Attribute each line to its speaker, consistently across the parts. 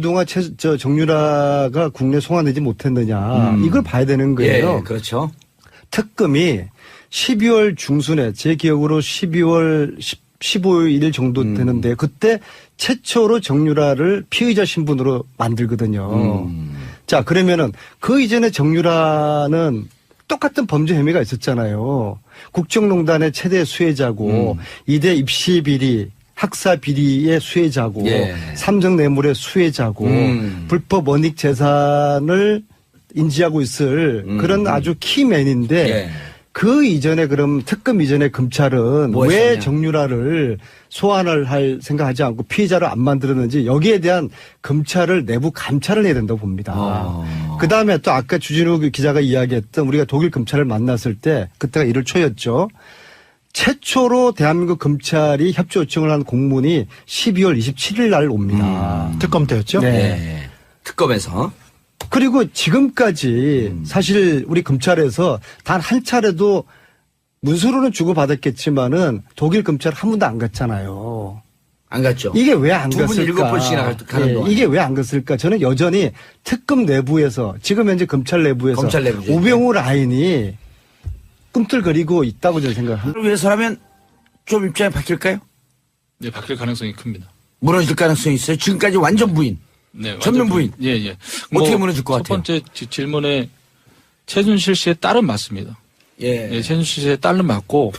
Speaker 1: 그동안 정유라가 국내 송환되지 못했느냐. 이걸 봐야 되는 거예요.
Speaker 2: 예, 그렇죠.
Speaker 1: 특검이 12월 중순에 제 기억으로 12월 15일 정도 되는데 그때 최초로 정유라를 피의자 신분으로 만들거든요. 자, 그러면은 그 이전에 정유라는 똑같은 범죄 혐의가 있었잖아요. 국정농단의 최대 수혜자고 이대 입시 비리, 학사 비리의 수혜자고
Speaker 2: 예.
Speaker 1: 삼성 뇌물의 수혜자고 불법 원익 재산을 인지하고 있을 그런 아주 키맨인데
Speaker 2: 예.
Speaker 1: 그 이전에 그럼 특검 이전에 검찰은
Speaker 2: 뭐
Speaker 1: 왜
Speaker 2: 했었냐?
Speaker 1: 정유라를 소환을 할 생각하지 않고 피의자를 안 만들었는지 여기에 대한 검찰을 내부 감찰을 해야 된다고 봅니다. 그다음에 또 아까 주진우 기자가 이야기했던 우리가 독일 검찰을 만났을 때 그때가 1월 초였죠. 최초로 대한민국 검찰이 협조 요청을 한 공문이 12월 27일 날 옵니다.
Speaker 3: 특검 때였죠?
Speaker 1: 네.
Speaker 2: 예. 특검에서.
Speaker 1: 그리고 지금까지 사실 우리 검찰에서 단 한 차례도 문서로는 주고받았겠지만은 독일 검찰 한 번도 안 갔잖아요.
Speaker 2: 안 갔죠.
Speaker 1: 이게 왜 안
Speaker 2: 두 분
Speaker 1: 갔을까?
Speaker 2: 7번씩이나 가는 동안.
Speaker 1: 이게 왜 안 갔을까? 저는 여전히 특검 내부에서 지금 현재 검찰 내부에서
Speaker 2: 검찰 내부죠.
Speaker 1: 우병우 라인이 꿈틀거리고 있다고 저는 생각합니다.
Speaker 2: 그걸 위해서라면 좀 입장이 바뀔까요?
Speaker 4: 네, 바뀔 가능성이 큽니다.
Speaker 2: 무너질 가능성이 있어요. 지금까지 완전 부인.
Speaker 4: 네,
Speaker 2: 전면 부인.
Speaker 4: 예, 예.
Speaker 2: 어떻게 무너질 것 같아요?
Speaker 4: 첫 번째 질문에 최순실 씨의 딸은 맞습니다.
Speaker 2: 예.
Speaker 4: 네, 최순실 씨의 딸은 맞고,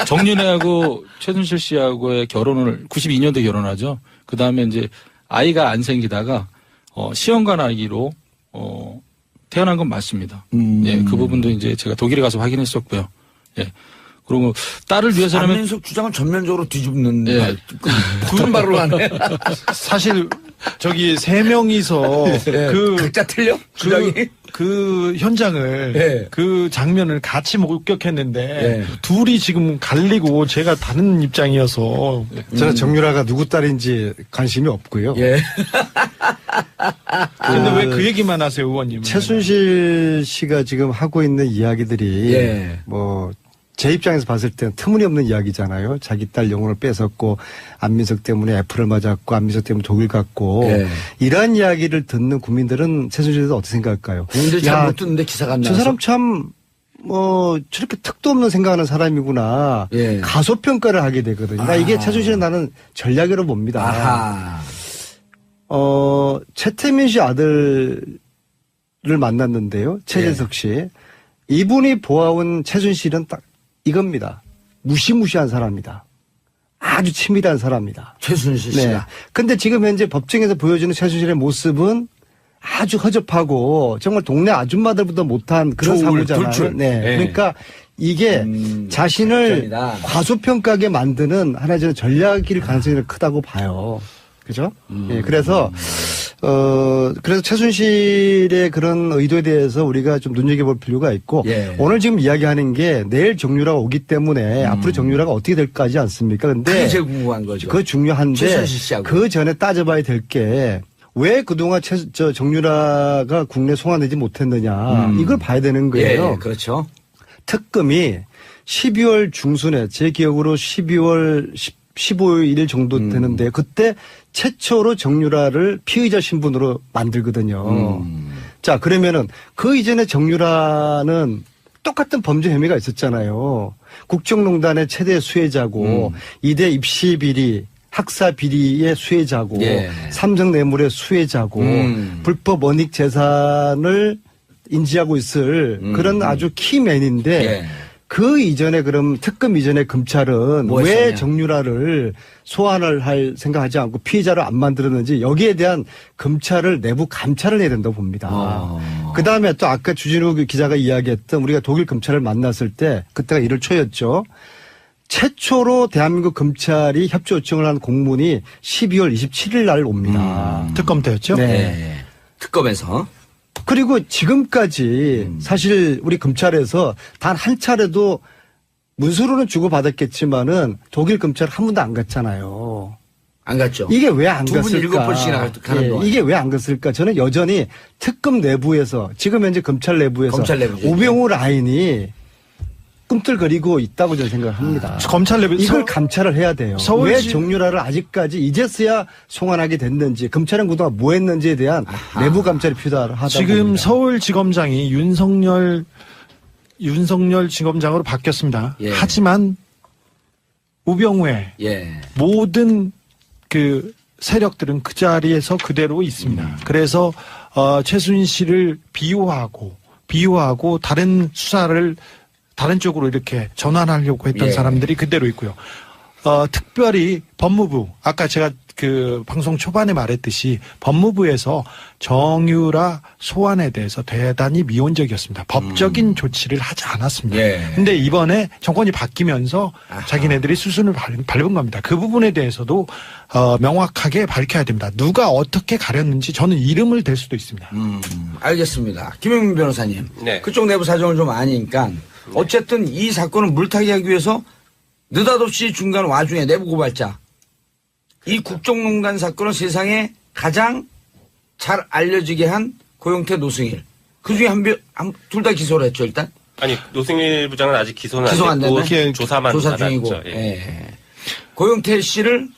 Speaker 4: 정윤회하고 최순실 씨하고의 결혼을 92년도에 결혼하죠. 그 다음에 이제 아이가 안 생기다가, 시험관 아기로, 태어난 건 맞습니다. 예, 그 부분도 이제 제가 독일에 가서 확인했었고요. 예. 그리고 딸을 위해서라면.
Speaker 2: 안민석 주장은 전면적으로 뒤집는
Speaker 4: 예.
Speaker 2: 굳은 발로 하네.
Speaker 3: 사실 저기 세 명이서
Speaker 2: 예. 각자 틀려? 주장이?
Speaker 3: 그 현장을
Speaker 2: 예.
Speaker 3: 그 장면을 같이 목격했는데
Speaker 2: 예.
Speaker 3: 둘이 지금 갈리고 제가 다른 입장이어서
Speaker 1: 저는 정유라가 누구 딸인지 관심이 없고요.
Speaker 2: 예.
Speaker 3: 근데 왜 그 얘기만 하세요, 의원님?
Speaker 1: 최순실 씨가 지금 하고 있는 이야기들이
Speaker 2: 예.
Speaker 1: 뭐 제 입장에서 봤을 때는 터무니없는 이야기잖아요. 자기 딸 영혼을 뺏었고 안민석 때문에 애플을 맞았고 안민석 때문에 독일 갔고
Speaker 2: 예.
Speaker 1: 이러한 이야기를 듣는 국민들은 최순실에 대해서 어떻게 생각할까요?
Speaker 2: 국민들 잘 못 듣는데 기사가 안
Speaker 1: 저
Speaker 2: 나와서.
Speaker 1: 사람 참 저렇게 턱도 없는 생각하는 사람이구나.
Speaker 2: 예.
Speaker 1: 가소평가를 하게 되거든요. 나 이게 최순실은 나는 전략으로 봅니다.
Speaker 2: 아하.
Speaker 1: 최태민 씨 아들을 만났는데요. 최재석 씨. 이분이 보아온 최순실은 딱 이겁니다. 무시무시한 사람이다. 아주 치밀한 사람이다.
Speaker 2: 최순실
Speaker 1: 네.
Speaker 2: 씨가.
Speaker 1: 근데 지금 현재 법정에서 보여주는 최순실의 모습은 아주 허접하고 정말 동네 아줌마들보다 못한 그런
Speaker 2: 조울,
Speaker 1: 사고잖아요.
Speaker 2: 돌출.
Speaker 1: 네.
Speaker 2: 네.
Speaker 1: 그러니까 이게 자신을
Speaker 2: 작전이다.
Speaker 1: 과소평가하게 만드는 하나의 저는 전략일 가능성이 크다고 봐요. 그죠? 예, 그래서 최순실의 그런 의도에 대해서 우리가 좀 눈여겨볼 필요가 있고
Speaker 2: 예.
Speaker 1: 오늘 지금 이야기하는 게 내일 정유라가 오기 때문에 앞으로 정유라가 어떻게 될까 하지 않습니까? 근데
Speaker 2: 그게 제일 궁금한 거죠.
Speaker 1: 그거 중요한데
Speaker 2: 최순실 씨하고.
Speaker 1: 그 전에 따져봐야 될 게 왜 그동안 정유라가 국내 송환되지 못했느냐 이걸 봐야 되는 거예요.
Speaker 2: 예, 그렇죠.
Speaker 1: 특검이 12월 중순에 제 기억으로 12월 15일 정도 되는데 그때 최초로 정유라를 피의자 신분으로 만들거든요. 자, 그러면은 그 이전에 정유라는 똑같은 범죄 혐의가 있었잖아요. 국정농단의 최대 수혜자고 이대 입시 비리, 학사 비리의 수혜자고
Speaker 2: 예.
Speaker 1: 삼성 뇌물의 수혜자고 불법 원익 재산을 인지하고 있을 그런 아주 키맨인데
Speaker 2: 예.
Speaker 1: 그 이전에 그럼 특검 이전에 검찰은
Speaker 2: 뭐
Speaker 1: 왜
Speaker 2: 했었냐?
Speaker 1: 정유라를 소환을 할 생각하지 않고 피의자를 안 만들었는지 여기에 대한 검찰을 내부 감찰을 해야 된다고 봅니다. 그다음에 또 아까 주진우 기자가 이야기했던 우리가 독일 검찰을 만났을 때 그때가 1월 초였죠. 최초로 대한민국 검찰이 협조 요청을 한 공문이 12월 27일 날 옵니다.
Speaker 3: 특검 때였죠?
Speaker 1: 네.
Speaker 2: 예. 특검에서.
Speaker 1: 그리고 지금까지 사실 우리 검찰에서 단 한 차례도 문서로는 주고받았겠지만은 독일 검찰 한 번도 안 갔잖아요.
Speaker 2: 안 갔죠.
Speaker 1: 이게 왜 안
Speaker 2: 두 분
Speaker 1: 갔을까?
Speaker 2: 7번씩이나 가는 동안.
Speaker 1: 이게 왜 안 갔을까? 저는 여전히 특검 내부에서 지금 현재 검찰 내부에서
Speaker 2: 검찰 내부죠.
Speaker 1: 우병우 라인이 꿈틀거리고 있다고 저는 생각합니다.
Speaker 3: 검찰 내부
Speaker 1: 이걸 감찰을 해야 돼요. 왜 정유라를 아직까지 이제서야 송환하게 됐는지, 검찰은 그동안 뭐 했는지에 대한 내부 감찰이 필요하다고
Speaker 3: 지금
Speaker 1: 봅니다.
Speaker 3: 서울지검장이 윤석열 지검장으로 바뀌었습니다.
Speaker 2: 예.
Speaker 3: 하지만 우병우의
Speaker 2: 예.
Speaker 3: 모든 그 세력들은 그 자리에서 그대로 있습니다. 그래서 최순실을 비호하고 다른 수사를 다른 쪽으로 이렇게 전환하려고 했던
Speaker 2: 예.
Speaker 3: 사람들이 그대로 있고요. 특별히 법무부, 아까 제가 그 방송 초반에 말했듯이 법무부에서 정유라 소환에 대해서 대단히 미온적이었습니다. 법적인 조치를 하지 않았습니다.
Speaker 2: 예.
Speaker 3: 근데 이번에 정권이 바뀌면서 자기네들이 수순을 밟은 겁니다. 그 부분에 대해서도 명확하게 밝혀야 됩니다. 누가 어떻게 가렸는지 저는 이름을 댈 수도 있습니다.
Speaker 2: 알겠습니다. 김영민 변호사님.
Speaker 5: 네.
Speaker 2: 그쪽 내부 사정을 좀 아니까 어쨌든 이 사건을 물타기 하기 위해서 느닷없이 중간 와중에 내부 고발자 이 국정농단 사건을 세상에 가장 잘 알려지게 한 고영태 노승일 그중에 둘 다 기소를 했죠 일단.
Speaker 5: 아니 노승일 부장은 아직 기소는
Speaker 2: 기소 안
Speaker 5: 안 됐고
Speaker 2: 됐네?
Speaker 5: 조사만
Speaker 2: 조사 중이고.
Speaker 5: 받았죠. 예.
Speaker 2: 예. 고영태 씨를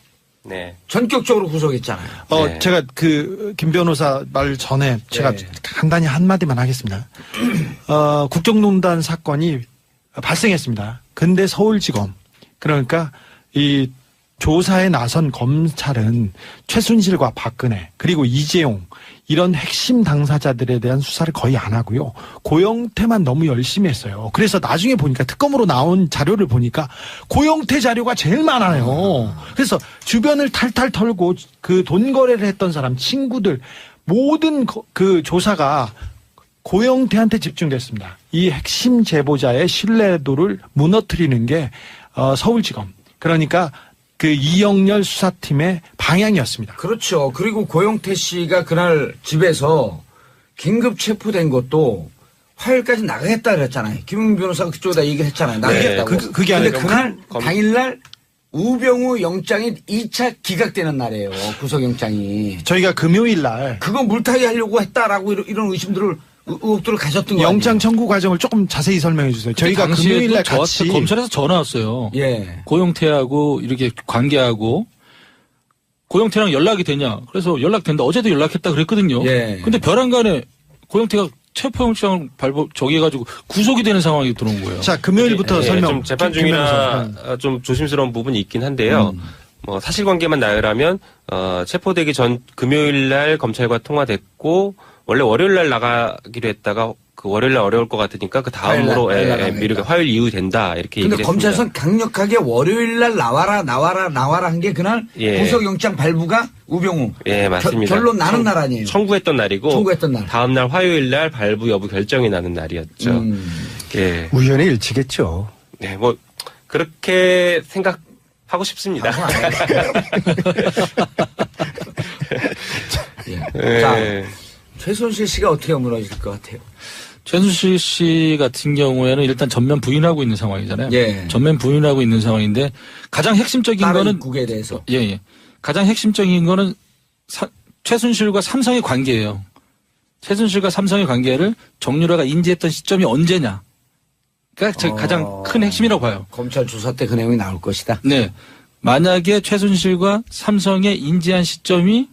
Speaker 5: 네.
Speaker 2: 전격적으로 구속했잖아요.
Speaker 5: 네.
Speaker 3: 제가 김 변호사 말 전에 제가
Speaker 2: 네.
Speaker 3: 간단히 한마디만 하겠습니다. 국정농단 사건이 발생했습니다. 근데 서울지검, 그러니까 이 조사에 나선 검찰은 최순실과 박근혜 그리고 이재용 이런 핵심 당사자들에 대한 수사를 거의 안 하고요. 고영태만 너무 열심히 했어요. 그래서 나중에 보니까 특검으로 나온 자료를 보니까 고영태 자료가 제일 많아요. 그래서 주변을 탈탈 털고 그 돈 거래를 했던 사람, 친구들 모든 그 조사가 고영태한테 집중됐습니다. 이 핵심 제보자의 신뢰도를 무너뜨리는 게 서울지검. 그러니까 그 이영렬 수사팀의 방향이었습니다.
Speaker 2: 그렇죠. 그리고 고영태 씨가 그날 집에서 긴급 체포된 것도 화요일까지 나가겠다 그랬잖아요. 김웅 변호사가 그쪽에다 얘기를 했잖아요. 나가겠다고.
Speaker 3: 네, 그게 아니라
Speaker 2: 그날 당일날 우병우 영장이 2차 기각되는 날이에요. 구속영장이.
Speaker 3: 저희가 금요일 날
Speaker 2: 그거 물타기 하려고 했다라고 이런 의혹들을 가졌던 거예요.
Speaker 3: 영장 청구 과정을 조금 자세히 설명해 주세요. 저희가 금요일 날 같이
Speaker 4: 검찰에서 전화 왔어요.
Speaker 2: 예.
Speaker 4: 고영태하고 이렇게 관계하고 고영태랑 연락이 되냐? 그래서 연락된다. 어제도 연락했다 그랬거든요.
Speaker 2: 예.
Speaker 4: 근데 벼랑간에 고영태가 체포영장을 정해가지고 구속이 되는 상황이 들어온 거예요.
Speaker 3: 자, 금요일부터 설명.
Speaker 5: 좀 재판 중이라 좀 조심스러운 부분이 있긴 한데요. 뭐 사실관계만 나열하면 체포되기 전 금요일 날 검찰과 통화됐고 원래 월요일 날 나가기로 했다가 그 월요일 날 어려울 것 같으니까 그 다음으로 미루게 화요일 이후 된다 이렇게 얘기를
Speaker 2: 근데
Speaker 5: 했습니다.
Speaker 2: 검찰에서는 강력하게 월요일 날 나와라 한 게 그날
Speaker 5: 예.
Speaker 2: 구속영장 발부가 우병우.
Speaker 5: 예, 맞습니다.
Speaker 2: 결론 나는 날 아니에요.
Speaker 5: 청구했던 날이고
Speaker 2: 청구했던 날.
Speaker 5: 다음 날 화요일 날 발부 여부 결정이 나는 날이었죠. 예.
Speaker 1: 우연의 일치겠죠.
Speaker 5: 네, 뭐 그렇게 생각하고 싶습니다.
Speaker 2: 예. 자, 최순실 씨가 어떻게 무너질 것 같아요?
Speaker 4: 최순실 씨 같은 경우에는 일단 전면 부인하고 있는 상황이잖아요.
Speaker 2: 예.
Speaker 4: 전면 부인하고 있는 상황인데 가장 핵심적인
Speaker 2: 다른
Speaker 4: 거는
Speaker 2: 국에 대해서.
Speaker 4: 예. 가장 핵심적인 거는 최순실과 삼성의 관계예요. 최순실과 삼성의 관계를 정유라가 인지했던 시점이 언제냐. 그러니까 가장 큰 핵심이라고 봐요.
Speaker 2: 검찰 조사 때 그 내용이 나올 것이다.
Speaker 4: 네. 만약에 최순실과 삼성의 인지한 시점이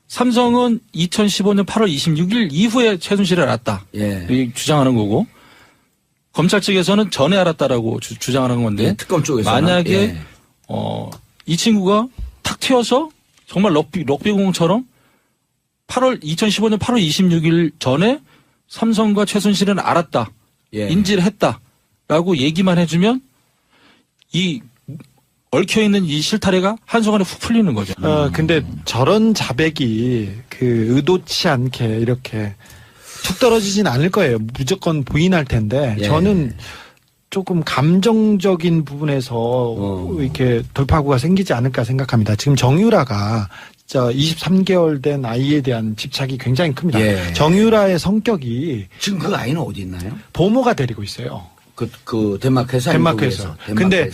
Speaker 4: 삼성은 2015년 8월 26일 이후에 최순실을 알았다.
Speaker 2: 예.
Speaker 4: 주장하는 거고 검찰 측에서는 전에 알았다라고 주장하는 건데
Speaker 2: 예, 특검 쪽에서는.
Speaker 4: 만약에
Speaker 2: 예.
Speaker 4: 이 친구가 탁 튀어서 정말 럭비공처럼 2015년 8월 26일 전에 삼성과 최순실은 알았다.
Speaker 2: 예.
Speaker 4: 인지를 했다라고 얘기만 해주면 이 얽혀있는 이 실타래가 한순간에 훅 풀리는 거죠.
Speaker 3: 근데 저런 자백이 그 의도치 않게 이렇게 툭 떨어지진 않을 거예요. 무조건 부인할 텐데
Speaker 2: 예.
Speaker 3: 저는 조금 감정적인 부분에서 이렇게 돌파구가 생기지 않을까 생각합니다. 지금 정유라가 23개월 된 아이에 대한 집착이 굉장히 큽니다.
Speaker 2: 예.
Speaker 3: 정유라의 성격이
Speaker 2: 지금 그 아이는 어디 있나요?
Speaker 3: 보모가 데리고 있어요.
Speaker 2: 그 덴마크에서.
Speaker 3: 덴마크에서. 근데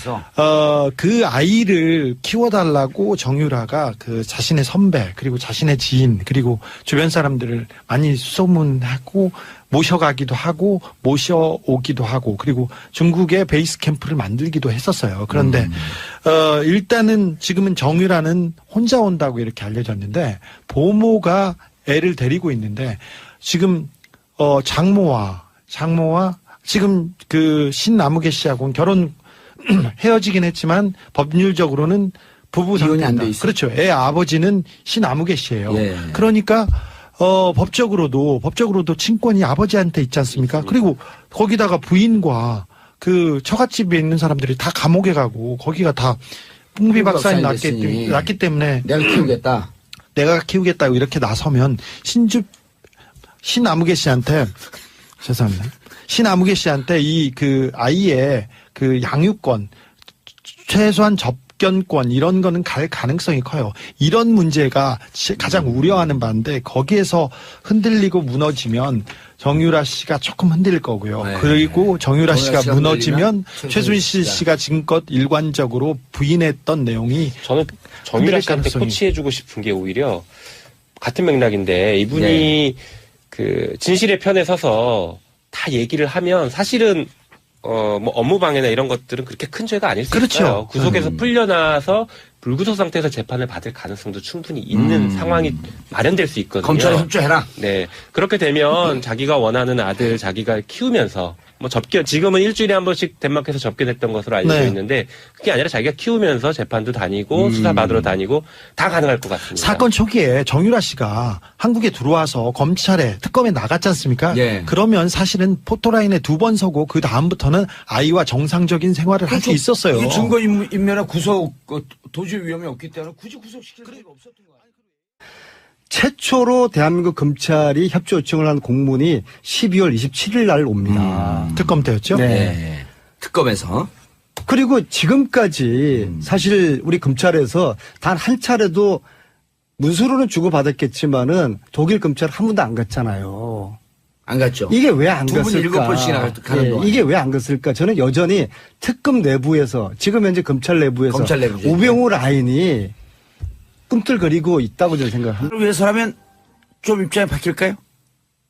Speaker 3: 그 아이를 키워달라고 정유라가 그 자신의 선배 그리고 자신의 지인 그리고 주변 사람들을 많이 소문하고 모셔가기도 하고 모셔오기도 하고 그리고 중국에 베이스 캠프를 만들기도 했었어요. 그런데 일단은 지금은 정유라는 혼자 온다고 이렇게 알려졌는데 보모가 애를 데리고 있는데 지금 장모와 지금 그 신나무개 씨하고는 헤어지긴 했지만 법률적으로는 부부
Speaker 2: 이혼이 안
Speaker 3: 상태입니다.
Speaker 2: 돼 있어요.
Speaker 3: 그렇죠. 애 아버지는 신나무개 씨예요.
Speaker 2: 예.
Speaker 3: 그러니까 법적으로도 친권이 아버지한테 있지 않습니까? 그리고 거기다가 부인과 그 처갓집에 있는 사람들이 다 감옥에 가고 거기가 다 풍비박산이 났기 때문에 내가 키우겠다고 이렇게 나서면 신나무개 씨한테 죄송합니다. 신아무개 씨한테 이 그 아이의 그 양육권, 최소한 접견권 이런 거는 갈 가능성이 커요. 이런 문제가 가장 우려하는 바인데 거기에서 흔들리고 무너지면 정유라 씨가 조금 흔들릴 거고요.
Speaker 2: 네.
Speaker 3: 그리고 정유라 씨가 무너지면
Speaker 2: 최순실
Speaker 3: 씨가 지금껏 일관적으로 부인했던 내용이
Speaker 5: 저는 정유라 씨한테
Speaker 3: 가능성이.
Speaker 5: 코치해주고 싶은 게 오히려 같은 맥락인데 이분이 그 진실의 편에 서서 다 얘기를 하면 사실은 뭐 업무 방해나 이런 것들은 그렇게 큰 죄가 아닐 수
Speaker 3: 그렇죠.
Speaker 5: 있어요. 구속에서 풀려나서 불구속 상태에서 재판을 받을 가능성도 충분히 있는 상황이 마련될 수 있거든요.
Speaker 2: 검찰에 협조해라.
Speaker 5: 네. 그렇게 되면 자기가 원하는 아들 자기가 키우면서 뭐 지금은 일주일에 한 번씩 덴마크에서 접견했던 것으로 알려져
Speaker 3: 네.
Speaker 5: 있는데 그게 아니라 자기가 키우면서 재판도 다니고 수사 받으러 다니고 다 가능할 것 같습니다.
Speaker 3: 사건 초기에 정유라 씨가 한국에 들어와서 검찰에 특검에 나갔지 않습니까?
Speaker 2: 예.
Speaker 3: 그러면 사실은 포토라인에 2번 서고 그 다음부터는 아이와 정상적인 생활을 할 수 있었어요.
Speaker 2: 이 증거 인멸이나 구속 도주 위험이 없기 때문에 굳이 구속시킬 필요가 없었던 거예요.
Speaker 1: 최초로 대한민국 검찰이 협조 요청을 한 공문이 12월 27일 날 옵니다.
Speaker 3: 특검 때였죠?
Speaker 2: 네. 특검에서.
Speaker 1: 그리고 지금까지 사실 우리 검찰에서 단 한 차례도 문서로는 주고받았겠지만은 독일 검찰 한 번도 안 갔잖아요.
Speaker 2: 안 갔죠.
Speaker 1: 이게 왜 안
Speaker 2: 두 분
Speaker 1: 갔을까?
Speaker 2: 7번씩이나 가는 동안.
Speaker 1: 이게 왜 안 갔을까? 저는 여전히 특검 내부에서 지금 현재 검찰 내부에서 오병우 라인이 꿈틀거리고 있다고 저는 생각합니다.
Speaker 2: 그걸 위해서라면 좀 입장이 바뀔까요?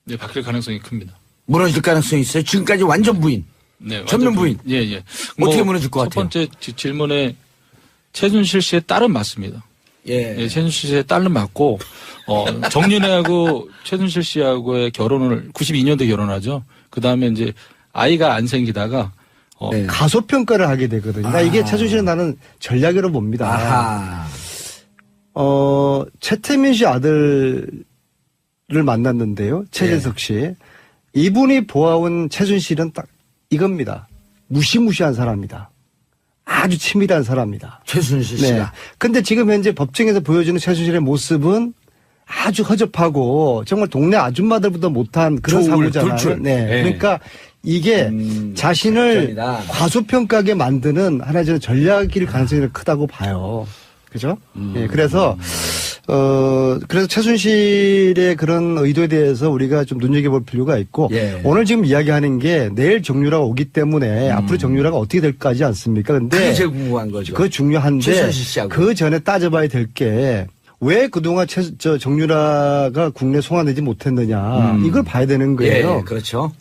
Speaker 4: 네, 바뀔 가능성이 큽니다.
Speaker 2: 무너질 가능성이 있어요. 지금까지 완전 부인.
Speaker 4: 네,
Speaker 2: 전면 부인.
Speaker 4: 예, 예.
Speaker 2: 어떻게 무너질 것 같아요?
Speaker 4: 첫 번째 질문에 최순실 씨의 딸은 맞습니다.
Speaker 2: 예.
Speaker 4: 예, 최순실 씨의 딸은 맞고, 정윤회하고 최순실 씨하고의 결혼을 92년도에 결혼하죠. 그 다음에 이제 아이가 안 생기다가,
Speaker 2: 네.
Speaker 1: 가소평가를 하게 되거든요. 나 이게 최순실은 나는 전략으로 봅니다.
Speaker 2: 아하.
Speaker 1: 최태민 씨 아들을 만났는데요. 최재석 씨. 이분이 보아온 최순실은 딱 이겁니다. 무시무시한 사람이다. 아주 치밀한 사람이다.
Speaker 2: 최순실
Speaker 1: 네.
Speaker 2: 씨가.
Speaker 1: 근데 지금 현재 법정에서 보여주는 최순실의 모습은 아주 허접하고 정말 동네 아줌마들보다 못한 그런
Speaker 2: 조울,
Speaker 1: 사고잖아요.
Speaker 2: 돌출.
Speaker 1: 네.
Speaker 2: 네.
Speaker 1: 그러니까 이게 자신을
Speaker 2: 전이다.
Speaker 1: 과소평가하게 만드는 하나의 저는 전략일 가능성이 크다고 봐요. 그죠? 예, 그래서 최순실의 그런 의도에 대해서 우리가 좀 눈여겨볼 필요가 있고,
Speaker 2: 예.
Speaker 1: 오늘 지금 이야기하는 게 내일 정유라가 오기 때문에 앞으로 정유라가 어떻게 될까 하지 않습니까? 근데
Speaker 2: 그게 제일 궁금한 거죠.
Speaker 1: 그거 중요한데,
Speaker 2: 최순실 씨하고.
Speaker 1: 그 전에 따져봐야 될 게, 왜 그동안 정유라가 국내 송환되지 못했느냐, 이걸 봐야 되는 거예요.
Speaker 2: 예, 그렇죠.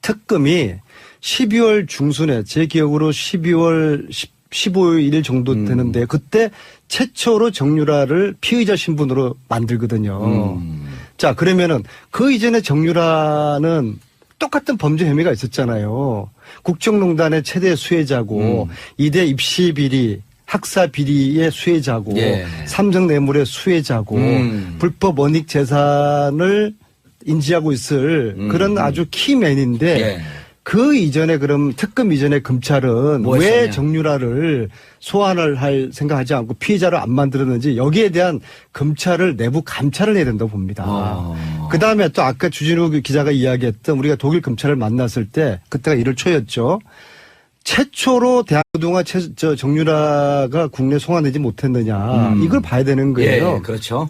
Speaker 1: 특검이 12월 중순에, 제 기억으로 12월 15일 정도 되는데, 그때 최초로 정유라를 피의자 신분으로 만들거든요. 자, 그러면은 그 이전에 정유라는 똑같은 범죄 혐의가 있었잖아요. 국정농단의 최대 수혜자고, 이대 입시 비리, 학사 비리의 수혜자고,
Speaker 2: 예.
Speaker 1: 삼성 뇌물의 수혜자고, 불법 원익 재산을 인지하고 있을 그런 아주 키맨인데,
Speaker 2: 예.
Speaker 1: 그 이전에 그럼 특검 이전에 검찰은
Speaker 2: 뭐
Speaker 1: 왜
Speaker 2: 했었냐?
Speaker 1: 정유라를 소환을 할 생각하지 않고 피의자를 안 만들었는지 여기에 대한 검찰을 내부 감찰을 해야 된다고 봅니다. 그 다음에 또 아까 주진우 기자가 이야기했던 우리가 독일 검찰을 만났을 때 그때가 1월 초였죠. 최초로 그동안 정유라가 국내 송환되지 못했느냐 이걸 봐야 되는 거예요.
Speaker 2: 예, 그렇죠.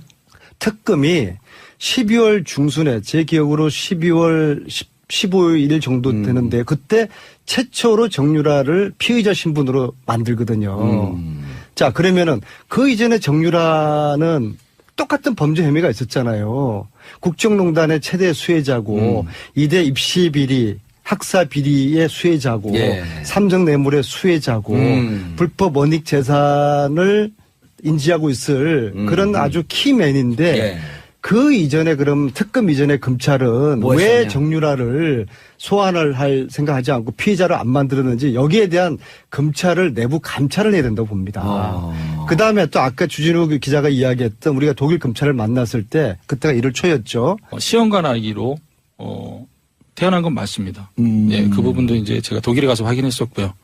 Speaker 1: 특검이 12월 중순에 제 기억으로 12월 15일 정도 되는데 그때 최초로 정유라를 피의자 신분으로 만들거든요. 자, 그러면은 그 이전에 정유라는 똑같은 범죄 혐의가 있었잖아요. 국정농단의 최대 수혜자고 이대 입시 비리, 학사 비리의 수혜자고
Speaker 2: 예.
Speaker 1: 삼성 뇌물의 수혜자고 불법 원익 재산을 인지하고 있을 그런 아주 키맨인데
Speaker 2: 예.
Speaker 1: 그 이전에 그럼 특검 이전에 검찰은
Speaker 2: 뭐
Speaker 1: 왜
Speaker 2: 했었냐?
Speaker 1: 정유라를 소환을 할 생각하지 않고 피의자를 안 만들었는지 여기에 대한 검찰을 내부 감찰을 해야 된다고 봅니다. 그 다음에 또 아까 주진우 기자가 이야기했던 우리가 독일 검찰을 만났을 때 그때가 1월 초였죠.
Speaker 4: 시험관 아기로 태어난 건 맞습니다. 예, 그 부분도 이제 제가 독일에 가서 확인했었고요.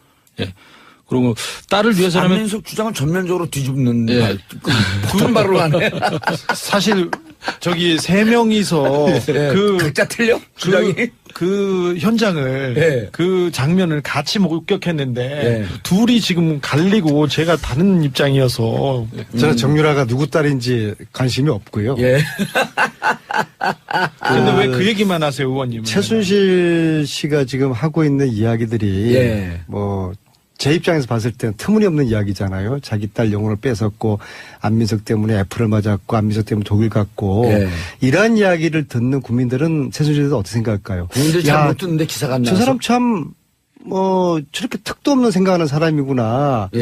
Speaker 4: 예. 그리고 딸을 위해서라면
Speaker 2: 안민석 주장은 전면적으로 뒤집는
Speaker 4: 예.
Speaker 2: 굳은 발로 하네.
Speaker 3: 사실 저기 세 명이서 그
Speaker 2: 각자 틀려? 주장이?
Speaker 3: 그 현장을
Speaker 2: 예.
Speaker 3: 그 장면을 같이 목격했는데
Speaker 2: 예.
Speaker 3: 둘이 지금 갈리고 제가 다른 입장이어서
Speaker 1: 저는 정유라가 누구 딸인지 관심이 없고요.
Speaker 2: 예.
Speaker 3: 근데 왜 그 얘기만 하세요, 의원님?
Speaker 1: 최순실 씨가 지금 하고 있는 이야기들이
Speaker 2: 예.
Speaker 1: 뭐 제 입장에서 봤을 때는 터무니없는 이야기잖아요. 자기 딸 영혼을 뺏었고 안민석 때문에 애플을 맞았고 안민석 때문에 독일 갔고
Speaker 2: 예.
Speaker 1: 이러한 이야기를 듣는 국민들은 최순실에 대해서 어떻게 생각할까요?
Speaker 2: 국민들
Speaker 1: 야,
Speaker 2: 잘 못 듣는데 기사가 안
Speaker 1: 저
Speaker 2: 나와서.
Speaker 1: 사람 참 뭐 저렇게 턱도 없는 생각하는 사람이구나.
Speaker 2: 예.